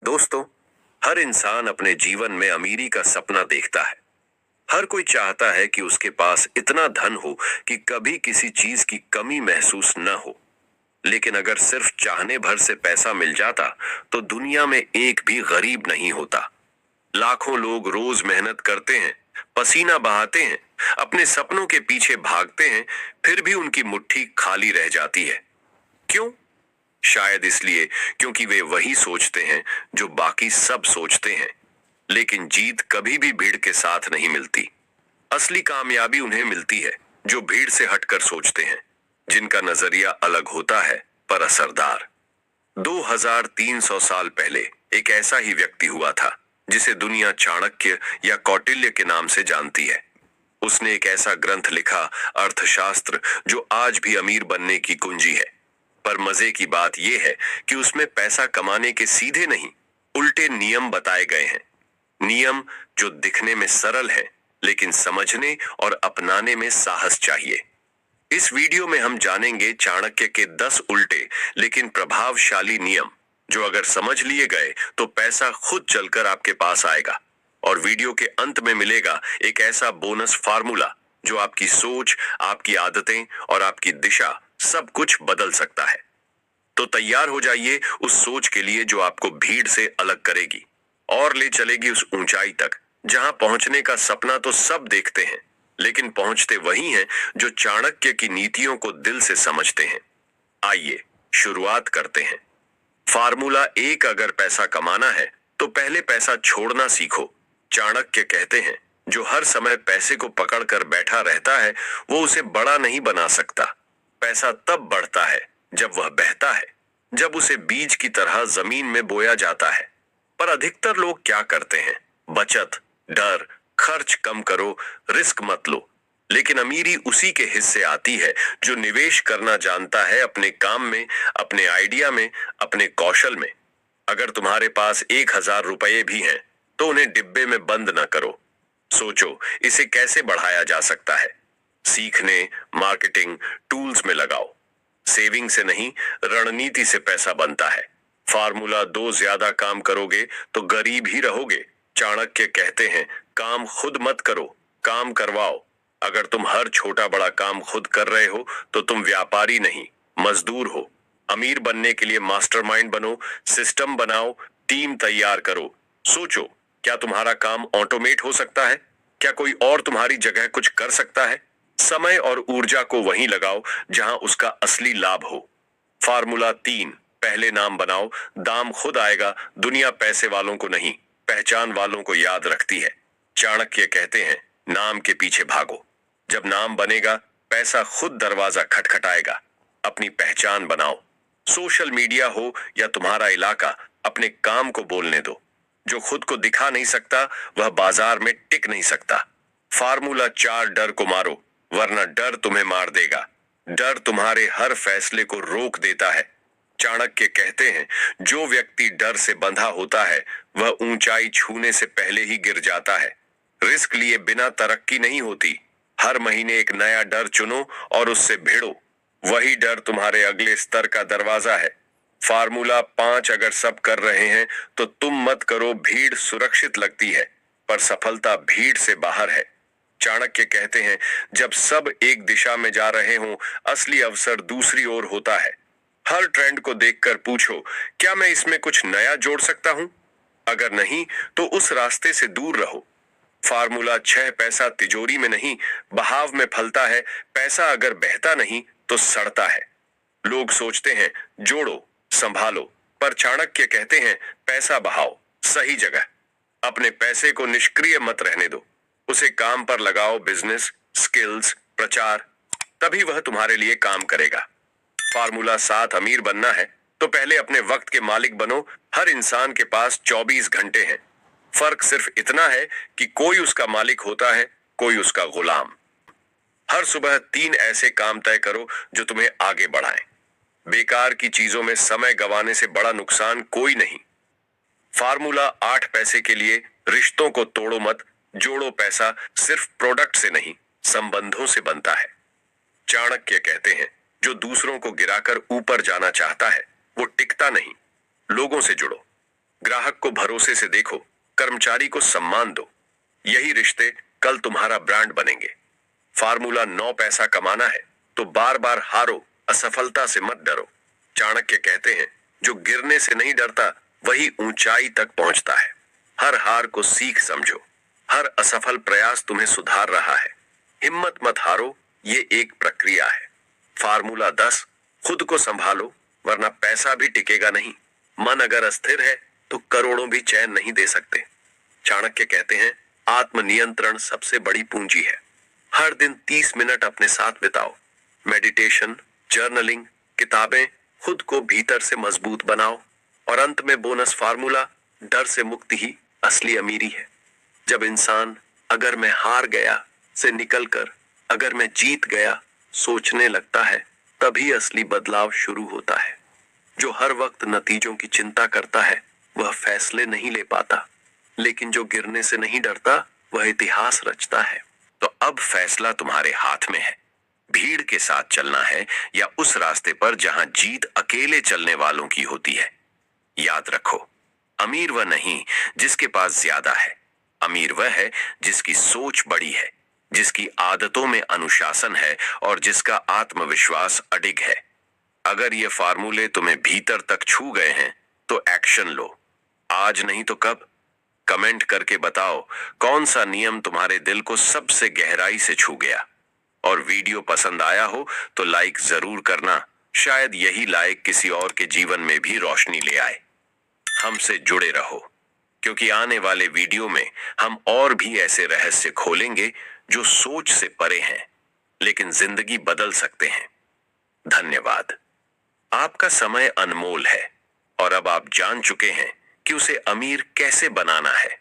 दोस्तों, हर इंसान अपने जीवन में अमीरी का सपना देखता है। हर कोई चाहता है कि उसके पास इतना धन हो कि कभी किसी चीज की कमी महसूस न हो। लेकिन अगर सिर्फ चाहने भर से पैसा मिल जाता तो दुनिया में एक भी गरीब नहीं होता। लाखों लोग रोज मेहनत करते हैं, पसीना बहाते हैं, अपने सपनों के पीछे भागते हैं, फिर भी उनकी मुट्ठी खाली रह जाती है। क्यों? शायद इसलिए क्योंकि वे वही सोचते हैं जो बाकी सब सोचते हैं। लेकिन जीत कभी भी भीड़ के साथ नहीं मिलती। असली कामयाबी उन्हें मिलती है जो भीड़ से हटकर सोचते हैं, जिनका नजरिया अलग होता है पर असरदार। 2300 साल पहले एक ऐसा ही व्यक्ति हुआ था जिसे दुनिया चाणक्य या कौटिल्य के नाम से जानती है। उसने एक ऐसा ग्रंथ लिखा, अर्थशास्त्र, जो आज भी अमीर बनने की कुंजी है। पर मजे की बात यह है कि उसमें पैसा कमाने के सीधे नहीं, उल्टे नियम बताए गए हैं। नियम जो दिखने में सरल है, लेकिन समझने और अपनाने में साहस चाहिए। इस वीडियो में हम जानेंगे चाणक्य के 10 उल्टे लेकिन प्रभावशाली नियम, जो अगर समझ लिए गए तो पैसा खुद चलकर आपके पास आएगा। और वीडियो के अंत में मिलेगा एक ऐसा बोनस फार्मूला जो आपकी सोच, आपकी आदतें और आपकी दिशा सब कुछ बदल सकता है। तो तैयार हो जाइए उस सोच के लिए जो आपको भीड़ से अलग करेगी और ले चलेगी उस ऊंचाई तक जहां पहुंचने का सपना तो सब देखते हैं, लेकिन पहुंचते वही हैं जो चाणक्य की नीतियों को दिल से समझते हैं। आइए शुरुआत करते हैं। फार्मूला 1, अगर पैसा कमाना है तो पहले पैसा छोड़ना सीखो। चाणक्य कहते हैं, जो हर समय पैसे को पकड़कर बैठा रहता है वो उसे बड़ा नहीं बना सकता। पैसा तब बढ़ता है जब वह बहता है, जब उसे बीज की तरह जमीन में बोया जाता है। पर अधिकतर लोग क्या करते हैं? बचत, डर, खर्च कम करो, रिस्क मत लो। लेकिन अमीरी उसी के हिस्से आती है जो निवेश करना जानता है, अपने काम में, अपने आइडिया में, अपने कौशल में। अगर तुम्हारे पास 1000 रुपये भी हैं तो उन्हें डिब्बे में बंद न करो। सोचो इसे कैसे बढ़ाया जा सकता है। सीखने, मार्केटिंग, टूल्स में लगाओ। सेविंग से नहीं, रणनीति से पैसा बनता है। फार्मूला 2, ज्यादा काम करोगे तो गरीब ही रहोगे। चाणक्य कहते हैं, काम खुद मत करो, काम करवाओ। अगर तुम हर छोटा बड़ा काम खुद कर रहे हो तो तुम व्यापारी नहीं, मजदूर हो। अमीर बनने के लिए मास्टरमाइंड बनो, सिस्टम बनाओ, टीम तैयार करो। सोचो, क्या तुम्हारा काम ऑटोमेट हो सकता है? क्या कोई और तुम्हारी जगह कुछ कर सकता है? समय और ऊर्जा को वहीं लगाओ जहां उसका असली लाभ हो। फार्मूला 3, पहले नाम बनाओ, दाम खुद आएगा। दुनिया पैसे वालों को नहीं, पहचान वालों को याद रखती है। चाणक्य कहते हैं, नाम के पीछे भागो। जब नाम बनेगा पैसा खुद दरवाजा खटखटाएगा। अपनी पहचान बनाओ। सोशल मीडिया हो या तुम्हारा इलाका, अपने काम को बोलने दो। जो खुद को दिखा नहीं सकता वह बाजार में टिक नहीं सकता। फार्मूला 4, डर को मारो, वरना डर तुम्हें मार देगा। डर तुम्हारे हर फैसले को रोक देता है। चाणक्य कहते हैं, जो व्यक्ति डर से बंधा होता है वह ऊंचाई छूने से पहले ही गिर जाता है। रिस्क लिए बिना तरक्की नहीं होती। हर महीने एक नया डर चुनो और उससे भिड़ो। वही डर तुम्हारे अगले स्तर का दरवाजा है। फार्मूला 5, अगर सब कर रहे हैं तो तुम मत करो। भीड़ सुरक्षित लगती है पर सफलता भीड़ से बाहर है। चाणक्य कहते हैं, जब सब एक दिशा में जा रहे हों, असली अवसर दूसरी ओर होता है। हर ट्रेंड को देखकर पूछो, क्या मैं इसमें कुछ नया जोड़ सकता हूं? अगर नहीं तो उस रास्ते से दूर रहो। फार्मूला 6, पैसा तिजोरी में नहीं, बहाव में फलता है। पैसा अगर बहता नहीं तो सड़ता है। लोग सोचते हैं जोड़ो, संभालो, पर चाणक्य कहते हैं, पैसा बहाओ, सही जगह। अपने पैसे को निष्क्रिय मत रहने दो, उसे काम पर लगाओ। बिजनेस, स्किल्स, प्रचार, तभी वह तुम्हारे लिए काम करेगा। फार्मूला 7, अमीर बनना है तो पहले अपने वक्त के मालिक बनो। हर इंसान के पास 24 घंटे हैं। फर्क सिर्फ इतना है कि कोई उसका मालिक होता है, कोई उसका गुलाम। हर सुबह 3 ऐसे काम तय करो जो तुम्हें आगे बढ़ाएं। बेकार की चीजों में समय गंवाने से बड़ा नुकसान कोई नहीं। फार्मूला 8, पैसे के लिए रिश्तों को तोड़ो मत। जोड़ो पैसा सिर्फ प्रोडक्ट से नहीं, संबंधों से बनता है। चाणक्य कहते हैं, जो दूसरों को गिराकर ऊपर जाना चाहता है वो टिकता नहीं। लोगों से जुड़ो, ग्राहक को भरोसे से देखो, कर्मचारी को सम्मान दो। यही रिश्ते कल तुम्हारा ब्रांड बनेंगे। फार्मूला 9 पैसा कमाना है तो बार बार हारो, असफलता से मत डरो। चाणक्य कहते हैं, जो गिरने से नहीं डरता वही ऊंचाई तक पहुंचता है। हर हार को सीख समझो। हर असफल प्रयास तुम्हें सुधार रहा है। हिम्मत मत हारो, ये एक प्रक्रिया है। फार्मूला 10, खुद को संभालो वरना पैसा भी टिकेगा नहीं। मन अगर अस्थिर है तो करोड़ों भी चैन नहीं दे सकते। चाणक्य कहते हैं, आत्मनियंत्रण सबसे बड़ी पूंजी है। हर दिन 30 मिनट अपने साथ बिताओ। मेडिटेशन, जर्नलिंग, किताबें, खुद को भीतर से मजबूत बनाओ। और अंत में बोनस फार्मूला, डर से मुक्ति ही असली अमीरी है। जब इंसान अगर मैं हार गया से निकलकर अगर मैं जीत गया सोचने लगता है, तभी असली बदलाव शुरू होता है। जो हर वक्त नतीजों की चिंता करता है वह फैसले नहीं ले पाता, लेकिन जो गिरने से नहीं डरता वह इतिहास रचता है। तो अब फैसला तुम्हारे हाथ में है। भीड़ के साथ चलना है या उस रास्ते पर जहां जीत अकेले चलने वालों की होती है। याद रखो, अमीर वह नहीं जिसके पास ज्यादा है। अमीर वह है जिसकी सोच बड़ी है, जिसकी आदतों में अनुशासन है और जिसका आत्मविश्वास अडिग है। अगर ये फार्मूले तुम्हें भीतर तक छू गए हैं तो एक्शन लो। आज नहीं तो कब? कमेंट करके बताओ कौन सा नियम तुम्हारे दिल को सबसे गहराई से छू गया। और वीडियो पसंद आया हो तो लाइक जरूर करना। शायद यही लाइक किसी और के जीवन में भी रोशनी ले आए। हमसे जुड़े रहो, क्योंकि आने वाले वीडियो में हम और भी ऐसे रहस्य खोलेंगे जो सोच से परे हैं लेकिन जिंदगी बदल सकते हैं। धन्यवाद। आपका समय अनमोल है और अब आप जान चुके हैं कि उसे अमीर कैसे बनाना है।